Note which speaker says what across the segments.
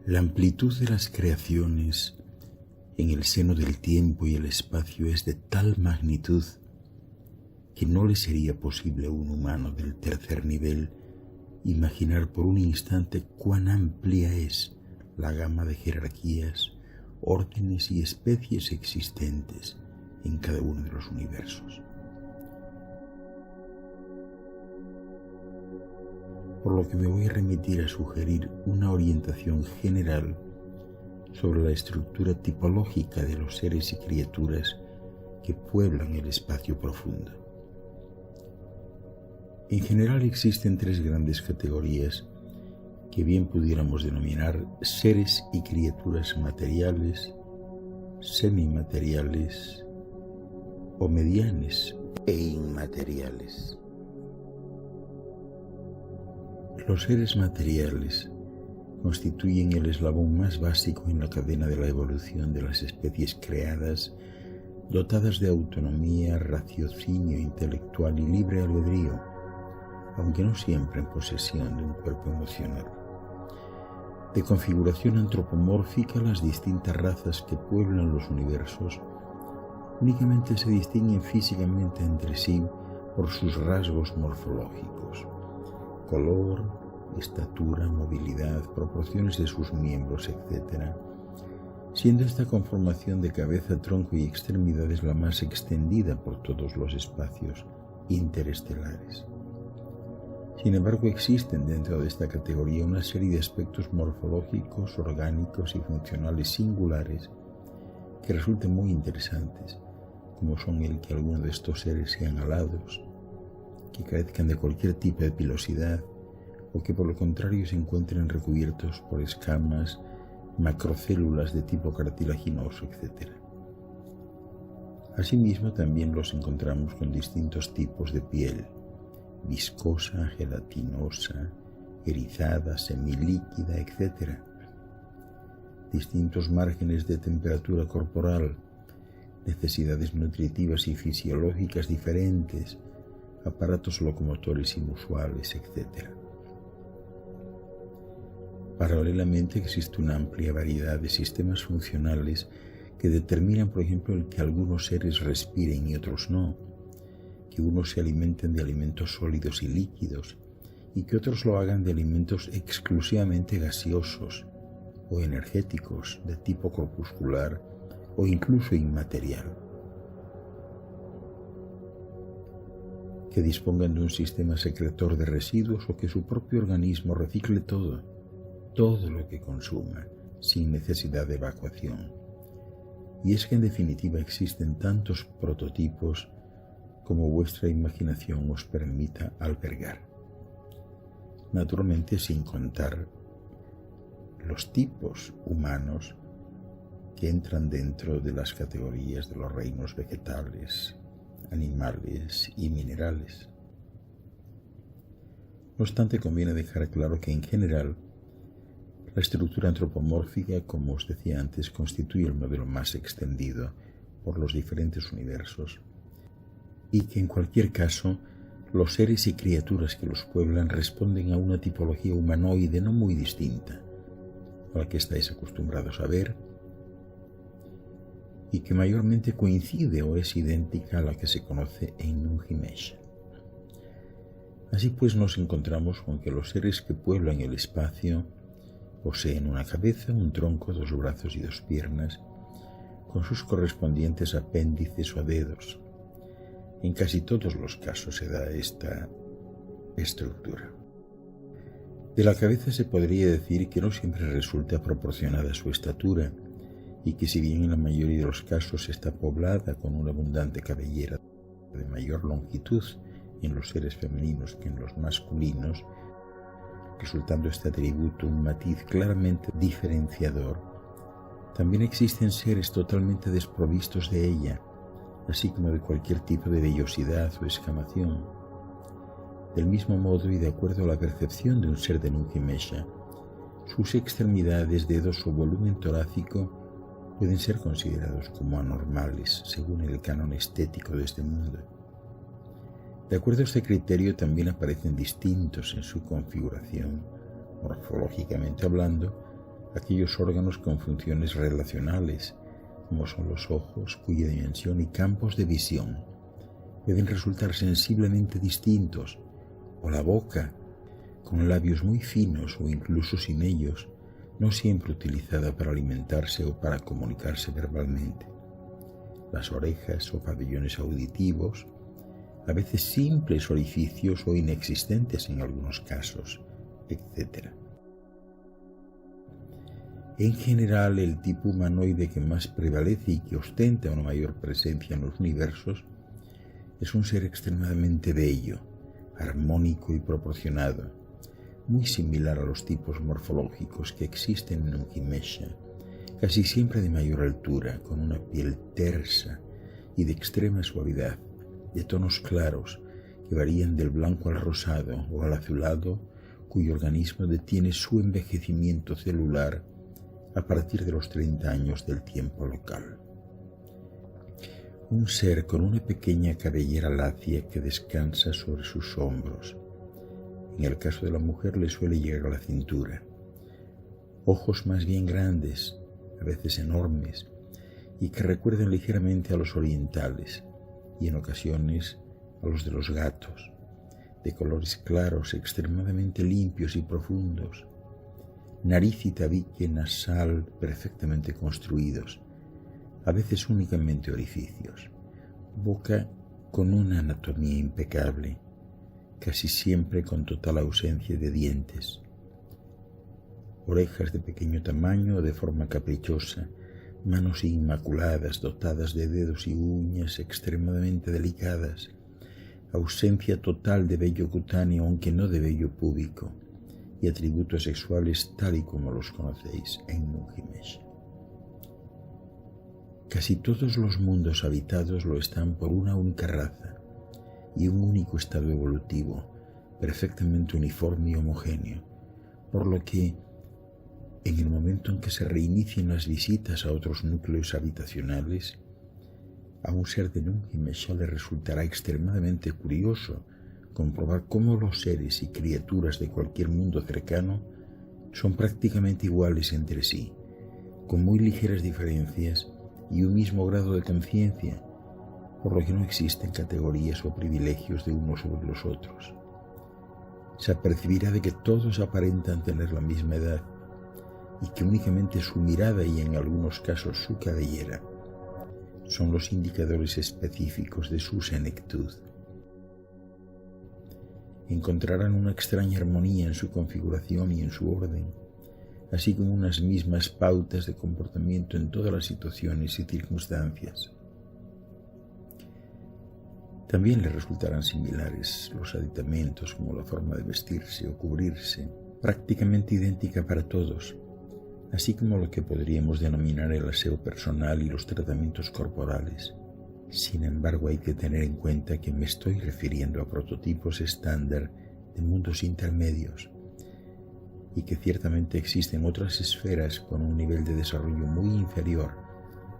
Speaker 1: La amplitud de las creaciones en el seno del tiempo y el espacio es de tal magnitud que no le sería posible a un humano del tercer nivel imaginar por un instante cuán amplia es la gama de jerarquías, órdenes y especies existentes en cada uno de los universos. Por lo que me voy a remitir a sugerir una orientación general sobre la estructura tipológica de los seres y criaturas que pueblan el espacio profundo. En general existen tres grandes categorías que bien pudiéramos denominar seres y criaturas materiales, semimateriales o medianes e inmateriales. Los seres materiales constituyen el eslabón más básico en la cadena de la evolución de las especies creadas, dotadas de autonomía, raciocinio intelectual y libre albedrío, aunque no siempre en posesión de un cuerpo emocional. De configuración antropomórfica, las distintas razas que pueblan los universos únicamente se distinguen físicamente entre sí por sus rasgos morfológicos: color, estatura, movilidad, proporciones de sus miembros, etc., siendo esta conformación de cabeza, tronco y extremidades la más extendida por todos los espacios interestelares. Sin embargo, existen dentro de esta categoría una serie de aspectos morfológicos, orgánicos y funcionales singulares que resultan muy interesantes, como son el que algunos de estos seres sean alados, que carezcan de cualquier tipo de pilosidad o que por lo contrario se encuentren recubiertos por escamas, macrocélulas de tipo cartilaginoso, etc. Asimismo, también los encontramos con distintos tipos de piel: viscosa, gelatinosa, erizada, semilíquida, etc. Distintos márgenes de temperatura corporal, necesidades nutritivas y fisiológicas diferentes, aparatos locomotores inusuales, etc. Paralelamente existe una amplia variedad de sistemas funcionales que determinan, por ejemplo, el que algunos seres respiren y otros no, que unos se alimenten de alimentos sólidos y líquidos y que otros lo hagan de alimentos exclusivamente gaseosos o energéticos de tipo corpuscular o incluso inmaterial, que dispongan de un sistema secretor de residuos o que su propio organismo recicle todo lo que consuma, sin necesidad de evacuación. Y es que en definitiva existen tantos prototipos como vuestra imaginación os permita albergar. Naturalmente sin contar los tipos humanos que entran dentro de las categorías de los reinos vegetales, animales y minerales. No obstante, conviene dejar claro que en general la estructura antropomórfica, como os decía antes, constituye el modelo más extendido por los diferentes universos y que en cualquier caso los seres y criaturas que los pueblan responden a una tipología humanoide no muy distinta a la que estáis acostumbrados a ver y que mayormente coincide o es idéntica a la que se conoce en Nungi-Mesha. Así pues, nos encontramos con que los seres que pueblan el espacio poseen una cabeza, un tronco, 2 brazos y 2 piernas, con sus correspondientes apéndices o dedos. En casi todos los casos se da esta estructura. De la cabeza se podría decir que no siempre resulta proporcionada su estatura y que si bien en la mayoría de los casos está poblada con una abundante cabellera de mayor longitud en los seres femeninos que en los masculinos, resultando este atributo un matiz claramente diferenciador, también existen seres totalmente desprovistos de ella, así como de cualquier tipo de vellosidad o escamación. Del mismo modo y de acuerdo a la percepción de un ser de Nungi-Mesha, sus extremidades, dedos o volumen torácico pueden ser considerados como anormales según el canon estético de este mundo. De acuerdo a este criterio, también aparecen distintos en su configuración, morfológicamente hablando, aquellos órganos con funciones relacionales, como son los ojos, cuya dimensión y campos de visión pueden resultar sensiblemente distintos, o la boca, con labios muy finos o incluso sin ellos, no siempre utilizada para alimentarse o para comunicarse verbalmente. Las orejas o pabellones auditivos, a veces simples orificios o inexistentes en algunos casos, etc. En general, el tipo humanoide que más prevalece y que ostenta una mayor presencia en los universos es un ser extremadamente bello, armónico y proporcionado, muy similar a los tipos morfológicos que existen en un Ujimesha, casi siempre de mayor altura, con una piel tersa y de extrema suavidad, de tonos claros que varían del blanco al rosado o al azulado, cuyo organismo detiene su envejecimiento celular a partir de los 30 años del tiempo local. Un ser con una pequeña cabellera lacia que descansa sobre sus hombros. En el caso de la mujer le suele llegar a la cintura. Ojos más bien grandes, a veces enormes, y que recuerdan ligeramente a los orientales y en ocasiones a los de los gatos, de colores claros, extremadamente limpios y profundos, nariz y tabique nasal perfectamente construidos, a veces únicamente orificios, boca con una anatomía impecable, casi siempre con total ausencia de dientes, orejas de pequeño tamaño o de forma caprichosa, manos inmaculadas dotadas de dedos y uñas extremadamente delicadas, ausencia total de vello cutáneo aunque no de vello púbico, y atributos sexuales tal y como los conocéis en Ujimesha. Casi todos los mundos habitados lo están por una única raza y un único estado evolutivo, perfectamente uniforme y homogéneo, por lo que en el momento en que se reinicien las visitas a otros núcleos habitacionales, a un ser de Ujimesha le resultará extremadamente curioso comprobar cómo los seres y criaturas de cualquier mundo cercano son prácticamente iguales entre sí, con muy ligeras diferencias y un mismo grado de conciencia, por lo que no existen categorías o privilegios de unos sobre los otros. Se apercibirá de que todos aparentan tener la misma edad y que únicamente su mirada y en algunos casos su cabellera son los indicadores específicos de su senectud. Encontrarán una extraña armonía en su configuración y en su orden, así como unas mismas pautas de comportamiento en todas las situaciones y circunstancias. También les resultarán similares los aditamentos como la forma de vestirse o cubrirse, prácticamente idéntica para todos, así como lo que podríamos denominar el aseo personal y los tratamientos corporales. Sin embargo, hay que tener en cuenta que me estoy refiriendo a prototipos estándar de mundos intermedios y que ciertamente existen otras esferas con un nivel de desarrollo muy inferior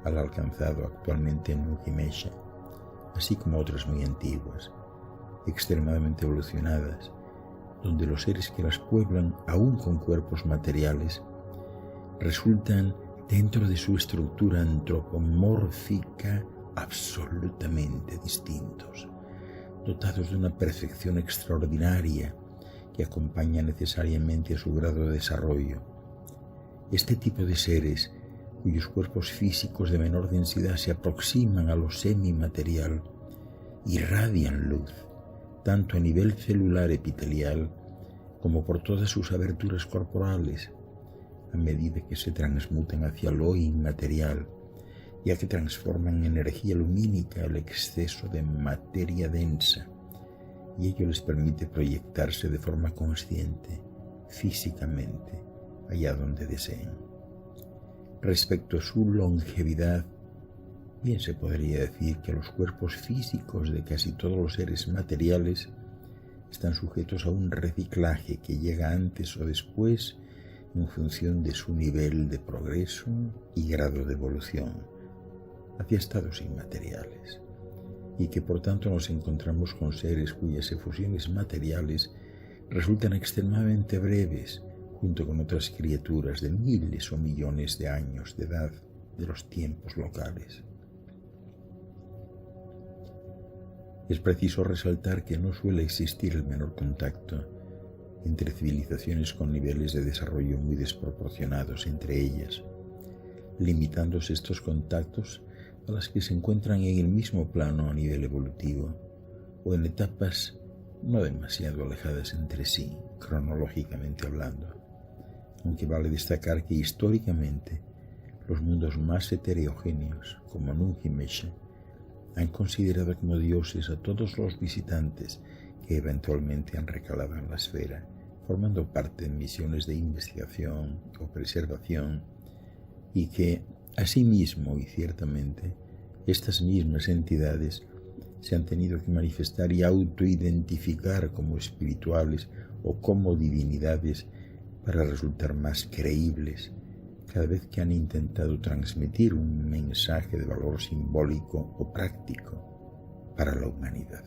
Speaker 1: al alcanzado actualmente en Ujimesha, así como otras muy antiguas, extremadamente evolucionadas, donde los seres que las pueblan, aún con cuerpos materiales, resultan, dentro de su estructura antropomórfica, absolutamente distintos, dotados de una perfección extraordinaria que acompaña necesariamente a su grado de desarrollo. Este tipo de seres, cuyos cuerpos físicos de menor densidad se aproximan a lo semimaterial, irradian luz, tanto a nivel celular epitelial como por todas sus aberturas corporales, a medida que se transmutan hacia lo inmaterial, ya que transforman en energía lumínica el exceso de materia densa, y ello les permite proyectarse de forma consciente, físicamente, allá donde deseen. Respecto a su longevidad, bien se podría decir que los cuerpos físicos de casi todos los seres materiales están sujetos a un reciclaje que llega antes o después en función de su nivel de progreso y grado de evolución hacia estados inmateriales, y que por tanto nos encontramos con seres cuyas efusiones materiales resultan extremadamente breves junto con otras criaturas de miles o millones de años de edad de los tiempos locales. Es preciso resaltar que no suele existir el menor contacto entre civilizaciones con niveles de desarrollo muy desproporcionados entre ellas, limitándose estos contactos a las que se encuentran en el mismo plano a nivel evolutivo o en etapas no demasiado alejadas entre sí, cronológicamente hablando, aunque vale destacar que históricamente los mundos más heterogéneos, como Nungi Mesha, han considerado como dioses a todos los visitantes que eventualmente han recalado en la esfera, formando parte de misiones de investigación o preservación, y que, asimismo y ciertamente, estas mismas entidades se han tenido que manifestar y autoidentificar como espirituales o como divinidades para resultar más creíbles cada vez que han intentado transmitir un mensaje de valor simbólico o práctico para la humanidad.